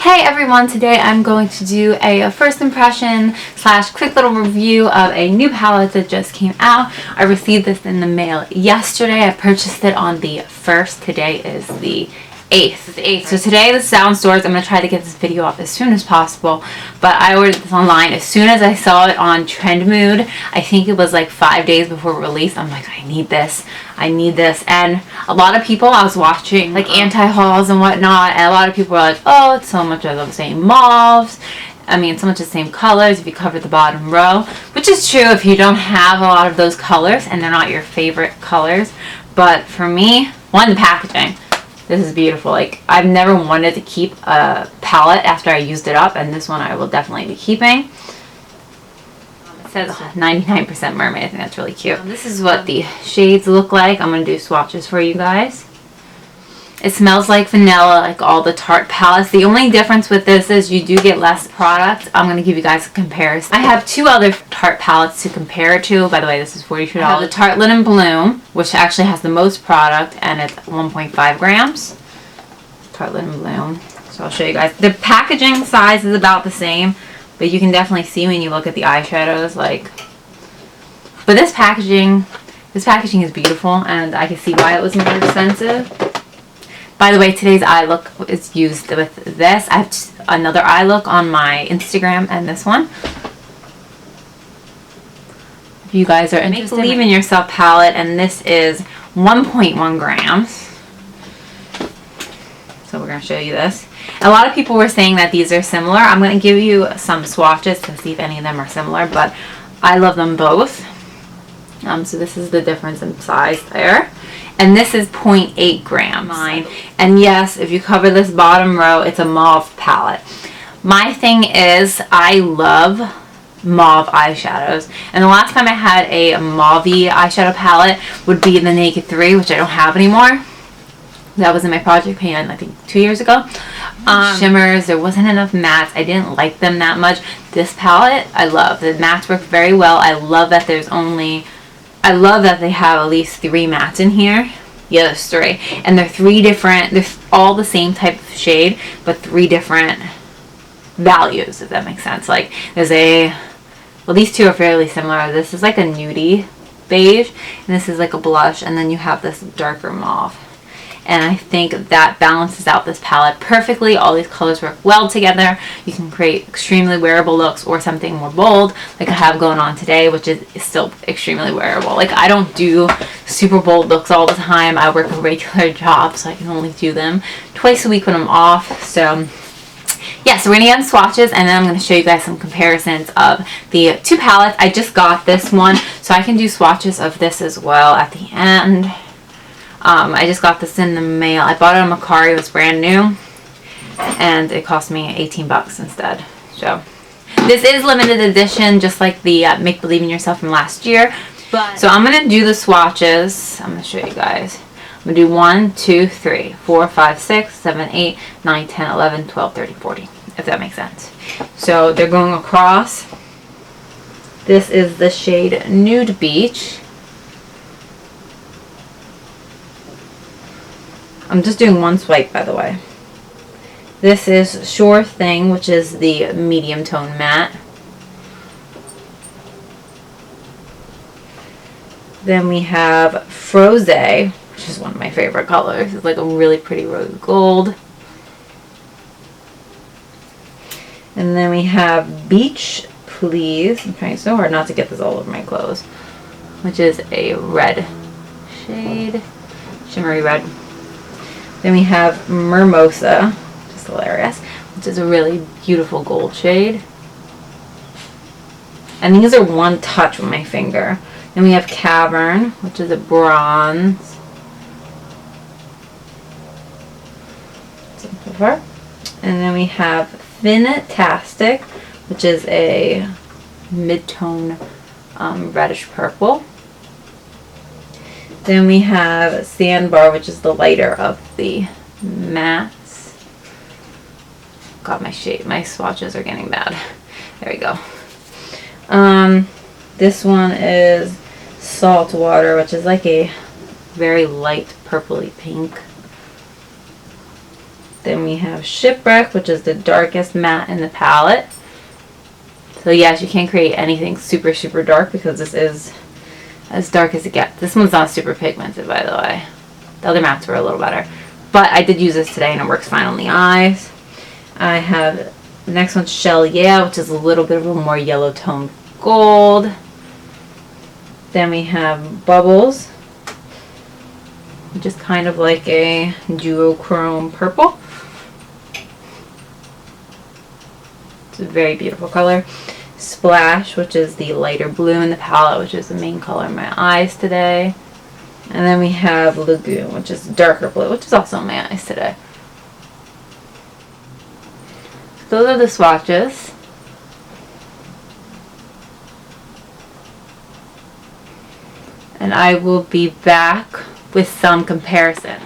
Hey everyone, today I'm going to do a first impression slash quick little review of a new palette that just came out. I received this in the mail yesterday. I purchased it on the 1st. Today is the 8th. So today the sound stores, I'm going to try to get this video up as soon as possible, but I ordered this online as soon as I saw it on Trendmood. I think it was like 5 days before release. I'm like, I need this, and a lot of people, I was watching like anti-hauls and whatnot, and a lot of people were like, oh, it's so much of the same mauves. I mean, so much the same colors if you cover the bottom row, which is true if you don't have a lot of those colors and they're not your favorite colors. But for me, one, the packaging. This is beautiful. Like, I've never wanted to keep a palette after I used it up, and this one I will definitely be keeping. It says 99% Mermaid. I think that's really cute. This is what the shades look like. I'm going to do swatches for you guys. It smells like vanilla, like all the Tarte palettes. The only difference with this is you do get less product. I'm going to give you guys a comparison. I have two other Tarte palettes to compare it to. By the way, this is $42. I have the Tarte Linen Bloom, which actually has the most product, and it's 1.5 grams. Tarte Linen Bloom. So I'll show you guys. The packaging size is about the same, but you can definitely see when you look at the eyeshadows, like. But this packaging is beautiful, and I can see why it was more expensive. By the way, today's eye look is used with this. I have another eye look on my Instagram and this one. If you guys are interested, Believe in Yourself palette, and this is 1.1 grams. So we're going to show you this. A lot of people were saying that these are similar. I'm going to give you some swatches to see if any of them are similar, but I love them both. So this is the difference in size there. And this is 0.8 grams. And yes, if you cover this bottom row, it's a mauve palette. My thing is, I love mauve eyeshadows. And the last time I had a mauve-y eyeshadow palette would be the Naked 3, which I don't have anymore. That was in my project pan, I think 2 years ago. Shimmers, there wasn't enough mattes. I didn't like them that much. This palette, I love. The mattes work very well. I love that they have at least 3 mattes in here. Yeah, there's 3. And they're 3 different, they're all the same type of shade, but 3 different values, if that makes sense. Like, there's well, these two are fairly similar. This is like a nudie beige, and this is like a blush, and then you have this darker mauve. And I think that balances out this palette perfectly. All these colors work well together. You can create extremely wearable looks or something more bold, like I have going on today, which is still extremely wearable. Like, I don't do super bold looks all the time. I work a regular job, so I can only do them twice a week when I'm off. So yeah, so we're going to get into swatches, and then I'm going to show you guys some comparisons of the 2 palettes. I just got this one, so I can do swatches of this as well at the end. I just got this in the mail. I bought it on Mercari. It was brand new, and it cost me 18 bucks instead. So this is limited edition, just like the Make Believe in Yourself from last year. So I'm going to do the swatches. I'm going to show you guys. I'm going to do 1, 2, 3, 4, 5, 6, 7, 8, 9, 10, 11, 12, 13, 14, if that makes sense. So they're going across. This is the shade Nude Beach. I'm just doing one swipe, by the way. This is Sure Thing, which is the medium tone matte. Then we have Froze, which is one of my favorite colors. It's like a really pretty rose gold. And then we have Beach Please. I'm trying so hard not to get this all over my clothes. Which is a red shade. Shimmery red. Then we have Mimosa, just hilarious, which is a really beautiful gold shade. And these are one touch with my finger. Then we have Cavern, which is a bronze. And then we have Fintastic, which is a mid-tone reddish purple. Then we have Sandbar, which is the lighter of the mattes. God, my swatches are getting bad. There we go. This one is Saltwater, which is like a very light purpley pink. Then we have Shipwreck, which is the darkest matte in the palette. So yes, you can't create anything super, super dark because this is as dark as it gets. This one's not super pigmented, by the way. The other mattes were a little better. But I did use this today and it works fine on the eyes. I have, the next one's Shell Yeah, which is a little bit of a more yellow tone gold. Then we have Bubbles, which is kind of like a duochrome purple. It's a very beautiful color. Splash, which is the lighter blue in the palette, which is the main color in my eyes today. And then we have Lagoon, which is darker blue, which is also in my eyes today. Those are the swatches. And I will be back with some comparison.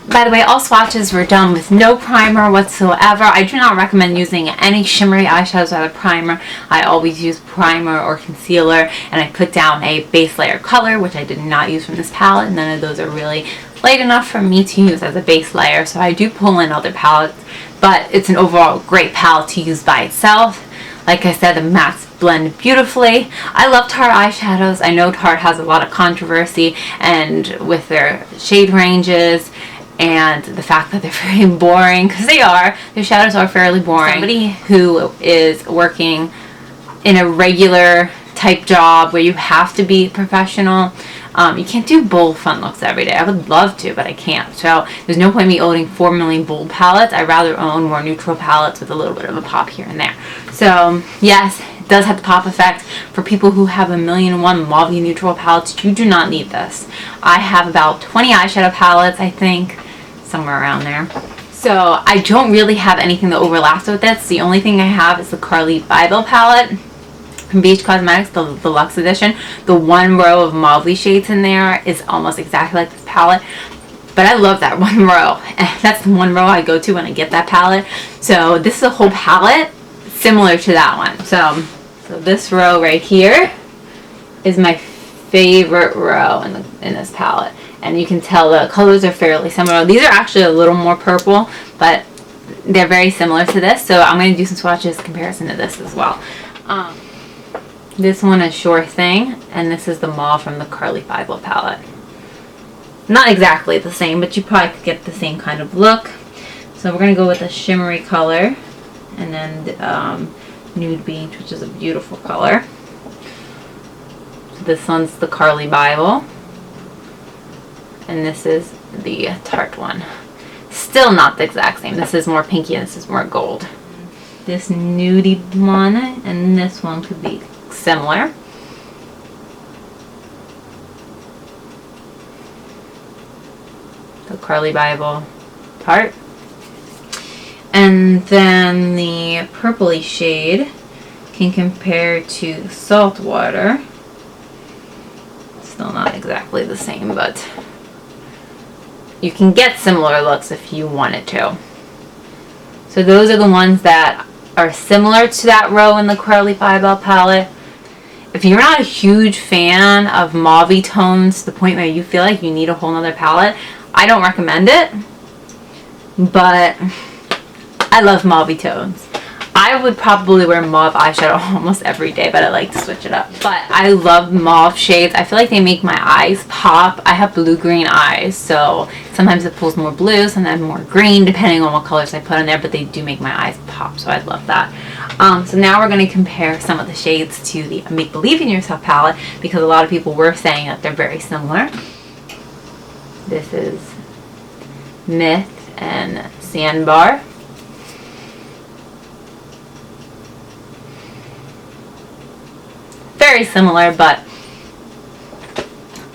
By the way, all swatches were done with no primer whatsoever. I do not recommend using any shimmery eyeshadows without a primer. I always use primer or concealer, and I put down a base layer color, which I did not use from this palette. None of those are really light enough for me to use as a base layer, so I do pull in other palettes, but it's an overall great palette to use by itself. Like I said, the mattes blend beautifully. I love Tarte eyeshadows. I know Tarte has a lot of controversy and with their shade ranges, and the fact that they're very boring, because they are. Their shadows are fairly boring. Somebody who is working in a regular type job where you have to be professional, you can't do bold fun looks every day. I would love to, but I can't. So there's no point in me owning 4 million bold palettes. I'd rather own more neutral palettes with a little bit of a pop here and there. So yes, it does have the pop effect. For people who have 1,000,001 mauve neutral palettes, you do not need this. I have about 20 eyeshadow palettes, I think, somewhere around there. So I don't really have anything that overlaps with this. The only thing I have is the Carly Bible palette from Beach Cosmetics, the Deluxe Edition. The one row of mauve shades in there is almost exactly like this palette. But I love that one row. And that's the one row I go to when I get that palette. So this is a whole palette similar to that one. So this row right here is my favorite row in this palette. And you can tell the colors are fairly similar. These are actually a little more purple, but they're very similar to this. So I'm going to do some swatches comparison to this as well. This one is Sure Thing, and this is the mauve from the Carly Bible palette. Not exactly the same, but you probably could get the same kind of look. So we're going to go with a shimmery color, and then the, Nude Beach, which is a beautiful color. So this one's the Carly Bible. And this is the Tarte one. Still not the exact same. This is more pinky and this is more gold. This nudie one and this one could be similar. The Carly Bible Tarte. And then the purpley shade can compare to Saltwater. Still not exactly the same, but you can get similar looks if you wanted to. So those are the ones that are similar to that row in the Carly Bible palette. If you're not a huge fan of mauve tones to the point where you feel like you need a whole nother palette, I don't recommend it. But I love mauve tones. I would probably wear mauve eyeshadow almost every day, but I like to switch it up. But I love mauve shades. I feel like they make my eyes pop. I have blue-green eyes, so sometimes it pulls more blue, sometimes more green, depending on what colors I put in there, but they do make my eyes pop, so I love that. So now we're going to compare some of the shades to the Make Believe in Yourself palette, because a lot of people were saying that they're very similar. This is Myth and Sandbar. Very similar, but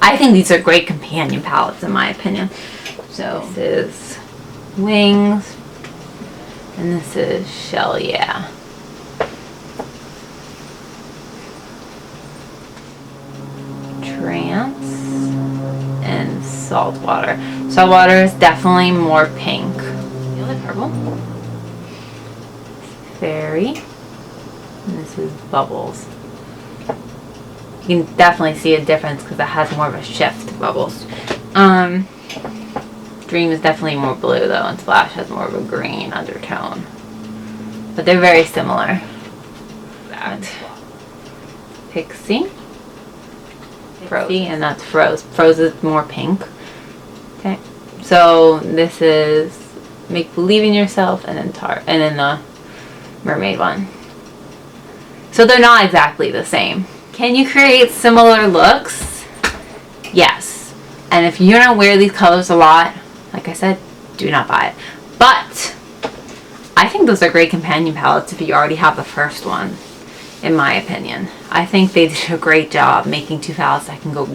I think these are great companion palettes in my opinion. So this is Wings and this is Shell Yeah. Trance and Saltwater. Saltwater is definitely more pink. You like purple? Fairy. And this is Bubbles. You can definitely see a difference because it has more of a shift to Bubbles. Dream is definitely more blue though, and Splash has more of a green undertone. But they're very similar. That. Pixie. And that's Froze. Froze is more pink. Okay. So this is Make Believe in Yourself, and then Tarte, and then the Mermaid one. So they're not exactly the same. Can you create similar looks? Yes. And if you don't wear these colors a lot, like I said, do not buy it. But I think those are great companion palettes if you already have the first one, in my opinion. I think they did a great job making two palettes that can go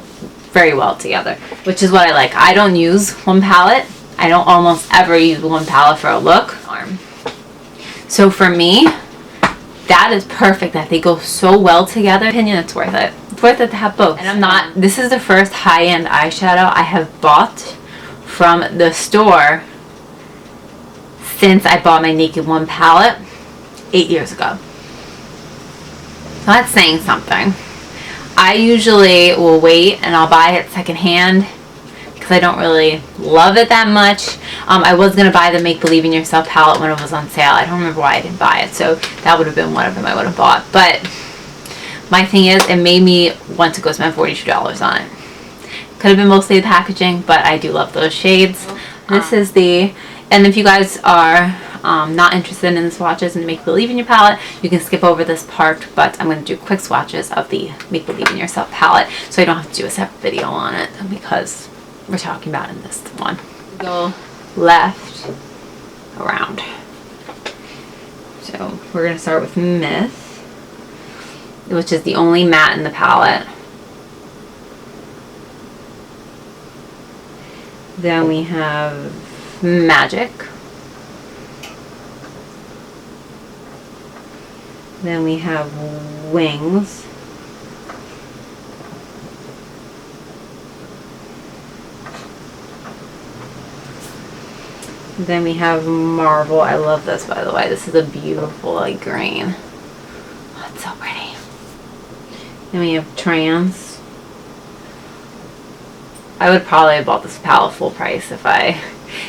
very well together, which is what I like. I don't use one palette. I don't almost ever use one palette for a look. So for me, that is perfect that they go so well together. In my opinion, it's worth it. It's worth it to have both. And I'm not, this is the first high-end eyeshadow I have bought from the store since I bought my Naked One palette 8 years ago. So that's saying something. I usually will wait and I'll buy it secondhand because I don't really love it that much. I was going to buy the Make Believe in Yourself palette when it was on sale. I don't remember why I didn't buy it, so that would have been one of them I would have bought. But my thing is, it made me want to go spend $42 on it. Could have been mostly the packaging, but I do love those shades. This is the, and if you guys are not interested in the swatches and Make Believe in Your palette, you can skip over this part, but I'm going to do quick swatches of the Make Believe in Yourself palette, so I don't have to do a separate video on it because we're talking about it in this one. Go left around. So we're going to start with Myth, which is the only matte in the palette. Then we have Magic. Then we have Wings. Then we have Marvel. I love this, by the way. This is a beautiful like green. Oh, it's so pretty. Then we have Trance. I would probably have bought this palette full price if I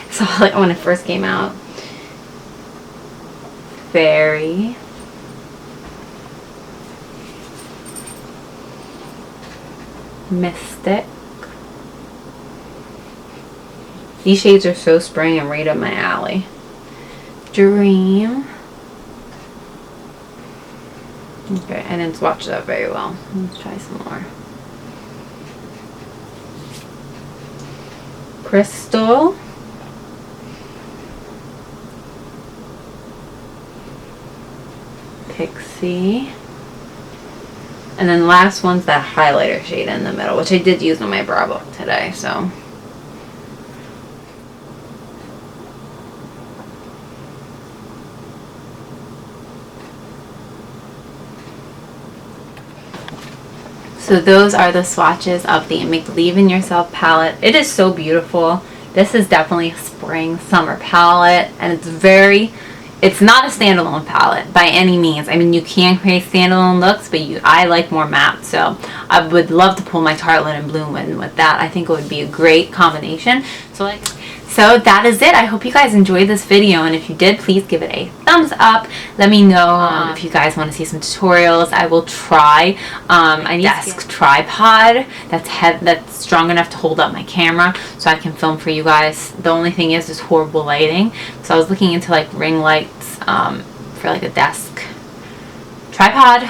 saw it when it first came out. Fairy. Mystic. These shades are so spring and right up my alley. Dream. Okay, I didn't swatch that very well. Let's try some more. Crystal. Pixie. And then the last one's that highlighter shade in the middle, which I did use on my brow bone today, so. So those are the swatches of the Make Believe in Yourself palette. It is so beautiful. This is definitely a spring summer palette, and it's not a standalone palette by any means. I mean, you can create standalone looks, but I like more matte, so I would love to pull my Tarte Linen Bloom in with that. I think it would be a great combination. So that is it. I hope you guys enjoyed this video, and if you did, please give it a thumbs up. Let me know if you guys want to see some tutorials. I will try. I need a desk tripod that's strong enough to hold up my camera so I can film for you guys. The only thing is horrible lighting. So I was looking into like ring lights for like a desk tripod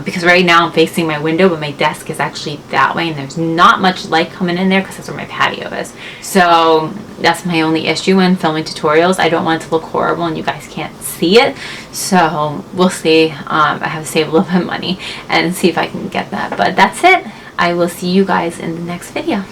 because right now I'm facing my window, but my desk is actually that way and there's not much light coming in there because that's where my patio is. So that's my only issue when filming tutorials. I don't want it to look horrible and you guys can't see it, so we'll see. I have to save a little bit of money and see if I can get that, but that's it. I will see you guys in the next video.